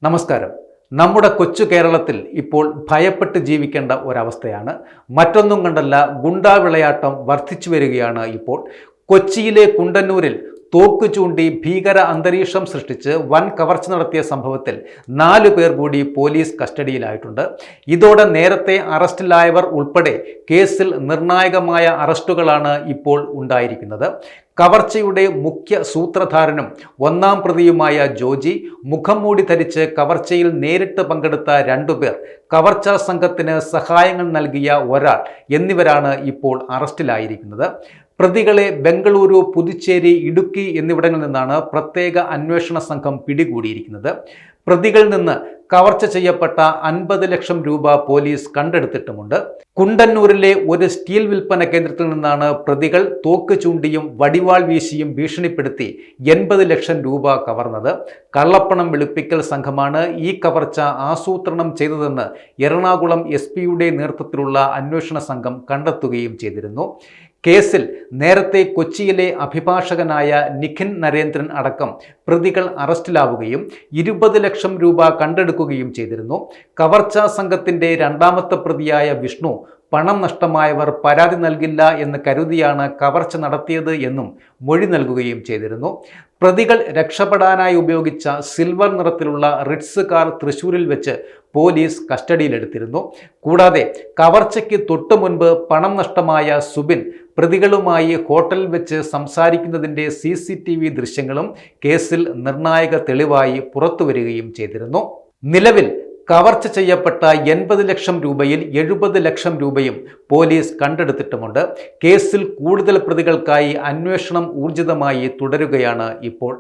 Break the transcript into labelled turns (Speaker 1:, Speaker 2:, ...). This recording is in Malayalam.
Speaker 1: നമസ്കാരം. നമ്മുടെ കൊച്ചു കേരളത്തിൽ ഇപ്പോൾ ഭയപ്പെട്ട് ജീവിക്കേണ്ട ഒരവസ്ഥയാണ്. മറ്റൊന്നും കണ്ടല്ല, ഗുണ്ടാ വിളയാട്ടം വർദ്ധിച്ചു വരികയാണ്. ഇപ്പോൾ കൊച്ചിയിലെ കുണ്ടന്നൂരിൽ തോക്ക് ചൂണ്ടി ഭീകര അന്തരീക്ഷം സൃഷ്ടിച്ച് വൻ കവർച്ച നടത്തിയ സംഭവത്തിൽ 4 പേർ കൂടി പോലീസ് കസ്റ്റഡിയിലായിട്ടുണ്ട്. ഇതോടെ നേരത്തെ അറസ്റ്റിലായവർ ഉൾപ്പെടെ കേസിൽ നിർണായകമായ അറസ്റ്റുകളാണ് ഇപ്പോൾ ഉണ്ടായിരിക്കുന്നത്. കവർച്ചയുടെ മുഖ്യ സൂത്രധാരനും 1-ാം പ്രതിയുമായ ജോജി, മുഖം മൂടി ധരിച്ച് കവർച്ചയിൽ നേരിട്ട് പങ്കെടുത്ത 2 പേർ, കവർച്ചാ സംഘത്തിന് സഹായങ്ങൾ നൽകിയ ഒരാൾ എന്നിവരാണ് ഇപ്പോൾ അറസ്റ്റിലായിരിക്കുന്നത്. പ്രതികളെ ബംഗളൂരു, പുതുച്ചേരി, ഇടുക്കി എന്നിവിടങ്ങളിൽ നിന്നാണ് പ്രത്യേക അന്വേഷണ സംഘം പിടികൂടിയിരിക്കുന്നത്. പ്രതികളിൽ നിന്ന് കവർച്ച ചെയ്യപ്പെട്ട 50 ലക്ഷം രൂപ പോലീസ് കണ്ടെടുത്തിട്ടുമുണ്ട്. കുണ്ടന്നൂരിലെ ഒരു സ്റ്റീൽ വിൽപ്പന കേന്ദ്രത്തിൽ നിന്നാണ് പ്രതികൾ തോക്ക് ചൂണ്ടിയും വടിവാൾ വീശിയും ഭീഷണിപ്പെടുത്തി 80 ലക്ഷം രൂപ കവർന്നത്. കള്ളപ്പണം വെളുപ്പിക്കൽ സംഘമാണ് ഈ കവർച്ച ആസൂത്രണം ചെയ്തതെന്ന് എറണാകുളം SP-യുടെ നേതൃത്വത്തിലുള്ള അന്വേഷണ സംഘം കണ്ടെത്തുകയും ചെയ്തിരുന്നു. കേസിൽ നേരത്തെ കൊച്ചിയിലെ അഭിഭാഷകനായ നിഖിൻ നരേന്ദ്രൻ അടക്കം പ്രതികൾ അറസ്റ്റിലാവുകയും 20 ലക്ഷം രൂപ കണ്ടെടുക്കുകയും ചെയ്തിരുന്നു. കവർച്ചാ സംഘത്തിന്റെ 2-ാമത്തെ പ്രതിയായ വിഷ്ണു പണം നഷ്ടമായവർ പരാതി നൽകില്ല എന്ന് കരുതിയാണ് കവർച്ച നടത്തിയത് എന്നും മൊഴി നൽകുകയും ചെയ്തിരുന്നു. പ്രതികൾ രക്ഷപ്പെടാനായി ഉപയോഗിച്ച സിൽവർ നിറത്തിലുള്ള റിറ്റ്സ് കാർ തൃശ്ശൂരിൽ വെച്ച് പോലീസ് കസ്റ്റഡിയിലെടുത്തിരുന്നു. കൂടാതെ കവർച്ചയ്ക്ക് തൊട്ടു മുൻപ് പണം നഷ്ടമായ സുബിൻ പ്രതികളുമായി ഹോട്ടലിൽ വെച്ച് സംസാരിക്കുന്നതിൻ്റെ CCTV ദൃശ്യങ്ങളും കേസിൽ നിർണായക തെളിവായി പുറത്തുവരികയും ചെയ്തിരുന്നു. നിലവിൽ കവർച്ച ചെയ്യപ്പെട്ട 80 ലക്ഷം രൂപയിൽ 70 ലക്ഷം രൂപയും പോലീസ് കണ്ടെടുത്തിട്ടുമുണ്ട്. കേസിൽ കൂടുതൽ പ്രതികൾക്കായി അന്വേഷണം ഊർജിതമായി തുടരുകയാണ് ഇപ്പോൾ.